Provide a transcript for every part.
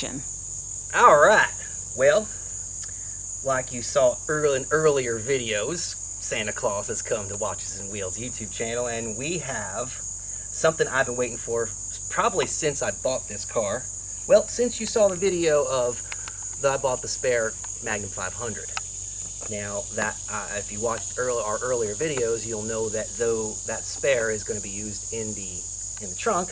action. All right. Well, like you saw in earlier videos, Santa Claus has come to Watches and Wheels YouTube channel, and we have something I've been waiting for probably since I bought this car. Well, since you saw the video of I bought the spare Magnum 500. Now, that if you watched our earlier videos, you'll know that though that spare is going to be used in the trunk,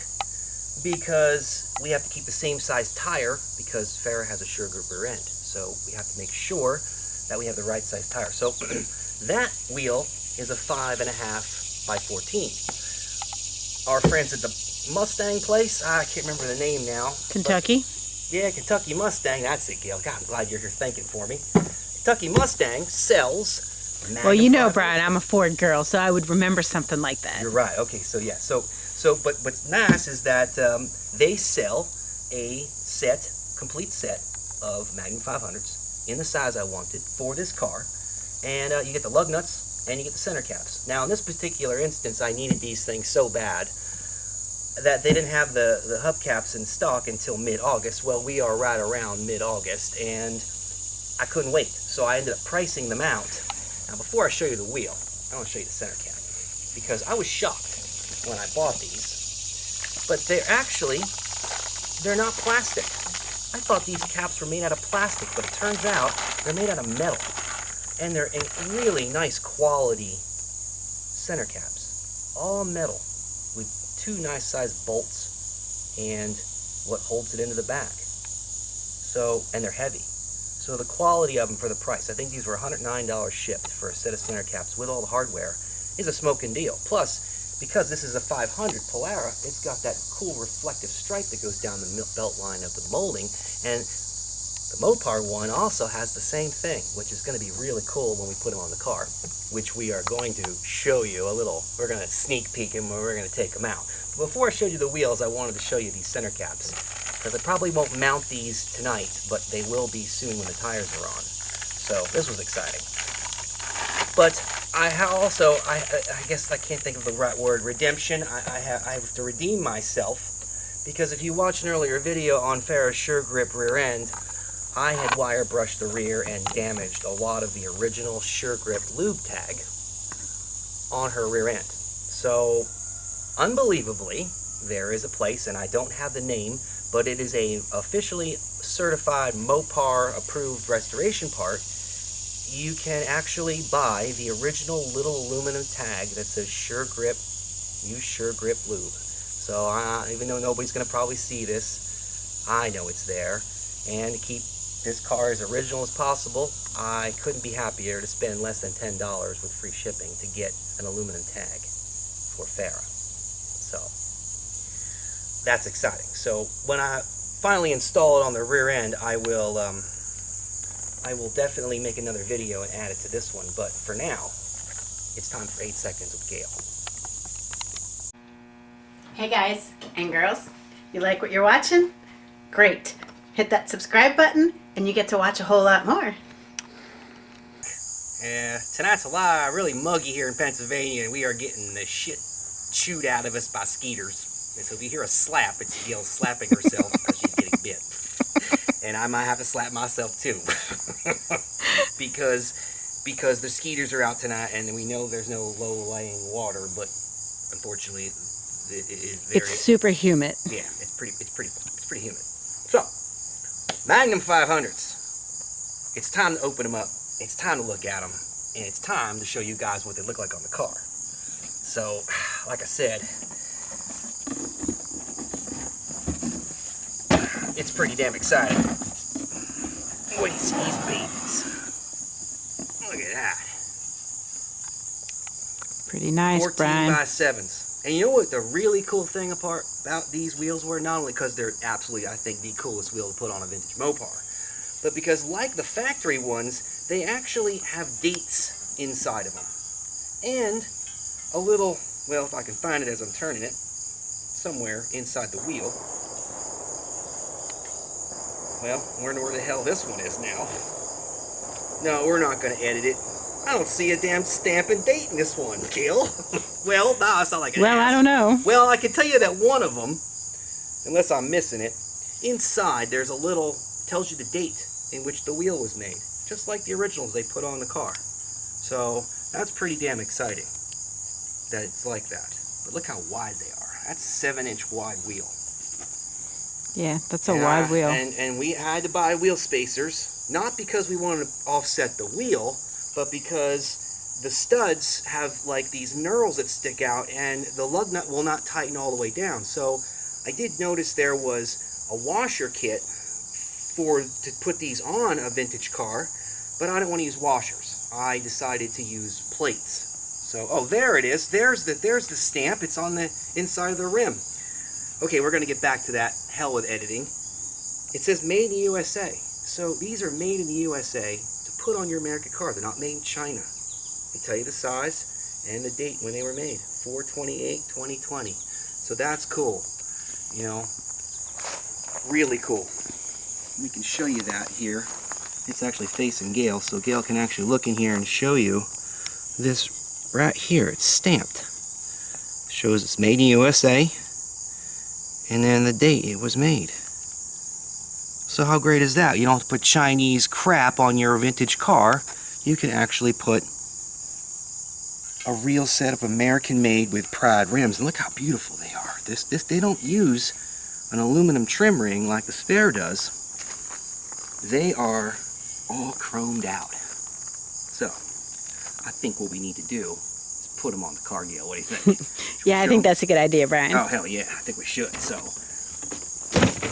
because we have to keep the same size tire because Farrah has a sure grip rear end. So we have to make sure that we have the right size tire. So that wheel is a 5.5 by 14. Our friends at the Mustang place, I can't remember the name now. Kentucky? Yeah, Kentucky Mustang, that's it, Gail. God, I'm glad you're here thinking for me. Kentucky Mustang sells Magnum. Well, you know, 500. Brian, I'm a Ford girl, so I would remember something like that. You're right. Okay, so yeah. But what's nice is that they sell a complete set of Magnum 500s in the size I wanted for this car. And you get the lug nuts and you get the center caps. Now, in this particular instance, I needed these things so bad that they didn't have the hubcaps in stock until mid-August. Well, we are right around mid-August, and I couldn't wait. So I ended up pricing them out. Now, before I show you the wheel, I want to show you the center cap, because I was shocked when I bought these. But they're not plastic. I thought these caps were made out of plastic, but it turns out they're made out of metal. And they're in really nice quality center caps. All metal with two nice sized bolts and what holds it into the back. So, and they're heavy. So the quality of them for the price, I think these were $109 shipped for a set of center caps with all the hardware, is a smoking deal. Plus, because this is a 500 Polara, it's got that cool reflective stripe that goes down the belt line of the molding, and the Mopar one also has the same thing, which is going to be really cool when we put them on the car, which we are going to show you a little. We're going to sneak peek them, and we're going to take them out. But before I showed you the wheels, I wanted to show you these center caps, because I probably won't mount these tonight, but they will be soon when the tires are on. So this was exciting. But I guess I can't think of the right word, redemption. I have to redeem myself, because if you watch an earlier video on Farrah's sure grip rear end, I had wire brushed the rear and damaged a lot of the original sure grip lube tag on her rear end. So, unbelievably, there is a place, and I don't have the name, but it is a officially certified Mopar approved restoration part. You can actually buy the original little aluminum tag that says sure grip, use sure grip lube. So even though nobody's going to probably see this, I know it's there. And to keep this car as original as possible, I couldn't be happier to spend less than $10 with free shipping to get an aluminum tag for Farrah. So that's exciting. So when I finally install it on the rear end, I will definitely make another video and add it to this one. But for now, it's time for 8 seconds with Gail. Hey guys and girls, you like what you're watching? Great. Hit that subscribe button and you get to watch a whole lot more. Tonight's a lie, really muggy here in Pennsylvania, and we are getting the shit chewed out of us by skeeters. And so if you hear a slap, it's Gail slapping herself because she's getting bit. And I might have to slap myself too. because the skeeters are out tonight, and we know there's no low-lying water, but unfortunately it is very... It's super humid. Yeah, it's pretty humid. So, Magnum 500s. It's time to open them up. It's time to look at them. And it's time to show you guys what they look like on the car. So, like I said, it's pretty damn exciting. What do you see these babies? Look at that. Pretty nice, 14 Brian. by 7s. And you know what the really cool thing about these wheels were? Not only because they're absolutely, I think, the coolest wheel to put on a vintage Mopar, but because, like the factory ones, they actually have dates inside of them. And a little, well, if I can find it as I'm turning it, somewhere inside the wheel. Well, I wonder where the hell this one is now. No, we're not going to edit it. I don't see a damn stamp and date in this one, Gail. Well, no, it's not like an Well, ass. I don't know. Well, I can tell you that one of them, unless I'm missing it, inside there's a little, tells you the date in which the wheel was made, just like the originals they put on the car. So that's pretty damn exciting that it's like that. But look how wide they are. That's 7-inch wide wheel. Yeah, that's a wide wheel. And we had to buy wheel spacers, not because we wanted to offset the wheel, but because the studs have like these knurls that stick out, and the lug nut will not tighten all the way down. So I did notice there was a washer kit to put these on a vintage car, but I didn't want to use washers. I decided to use plates. So, oh, there it is. There's the stamp. It's on the inside of the rim. Okay, we're going to get back to that. Hell with editing. It says made in the USA. So these are made in the USA to put on your American car. They're not made in China. They tell you the size and the date when they were made. 4/28/2020. So that's cool. You know, really cool. We can show you that here. It's actually facing Gail, so Gail can actually look in here and show you this right here. It's stamped. Shows it's made in USA, and then the date it was made. So how great is that? You don't have to put Chinese crap on your vintage car. You can actually put a real set of American-made with pride rims, and look how beautiful they are. They don't use an aluminum trim ring like the spare does. They are all chromed out. So I think what we need to do is put them on the car, Gail. What do you think? Yeah, I think that's a good idea, Brian. Oh, hell yeah, I think we should. So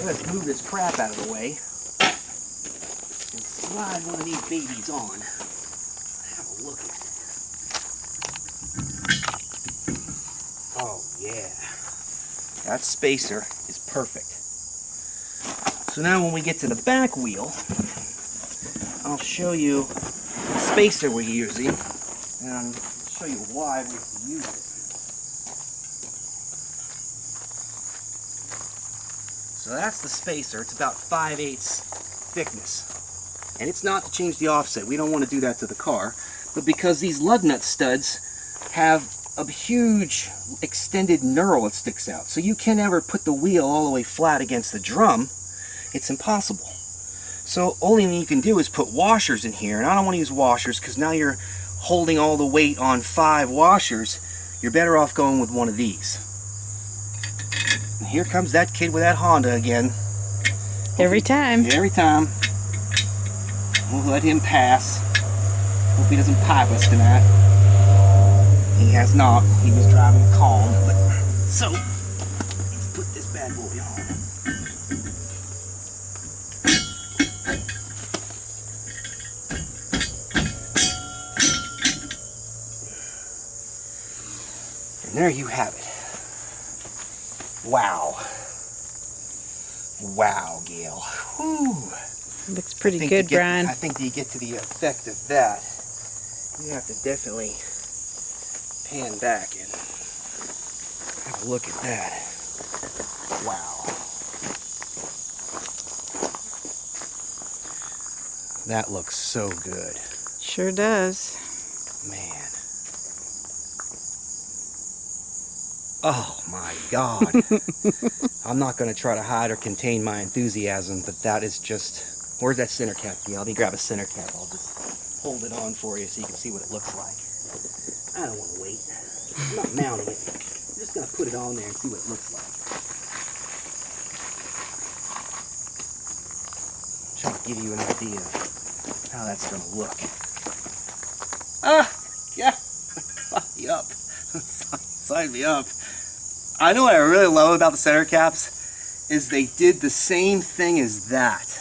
let's move this crap out of the way and slide one of these babies on. Have a look at it. Oh yeah, that spacer is perfect. So now when we get to the back wheel, I'll show you the spacer we're using, and I'll show you why we use it. So that's the spacer. It's about 5/8 thickness. And it's not to change the offset. We don't want to do that to the car. But because these lug nut studs have a huge extended knurl that sticks out, so you can't ever put the wheel all the way flat against the drum. It's impossible. So only thing you can do is put washers in here, and I don't want to use washers because now you're holding all the weight on 5 washers. You're better off going with one of these. And here comes that kid with that Honda again. Every time. Every time. We'll let him pass. Hope he doesn't pipe us tonight. He has not. He was driving calm. But so let's put this bad boy on. And there you have it. Wow. Wow, Gail. Whew. Looks pretty good, Brian. I think to get to the effect of that, you have to definitely pan back and have a look at that. Wow. That looks so good. Sure does. Man. Oh my God. I'm not going to try to hide or contain my enthusiasm, but that is just... Where's that center cap? Yeah, let me grab a center cap. I'll just hold it on for you so you can see what it looks like. I don't want to wait. I'm not mounting it. I'm just going to put it on there and see what it looks like. Try to give you an idea of how that's going to look. Ah! Yeah! Sign me up. Sign me up. I know what I really love about the center caps is they did the same thing as that.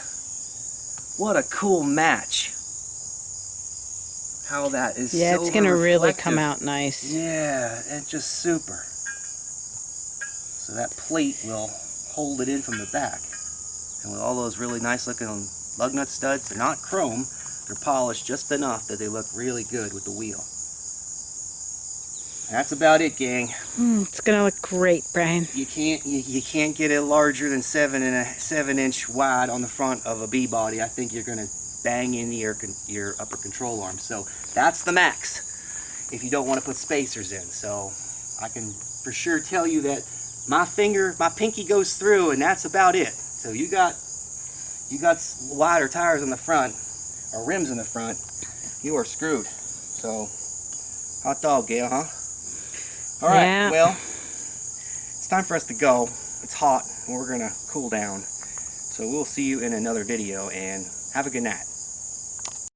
What a cool match. How that is Yeah, so it's going to really reflective. come out nice. Yeah, it's just super. So that plate will hold it in from the back. And with all those really nice looking lug nut studs, they're not chrome, they're polished just enough that they look really good with the wheel. That's about it, gang. It's going to look great, Brian. You can't get it larger than 7-inch wide on the front of a B body. I think you're gonna bang in your upper control arm. So that's the max if you don't want to put spacers in. So I can for sure tell you that my pinky goes through, and that's about it. So you got wider tires in the front, or rims in the front, you are screwed. So, hot dog, Gail, huh? All right, Yeah. well, it's time for us to go. It's hot, and we're gonna cool down. So we'll see you in another video, and have a good night.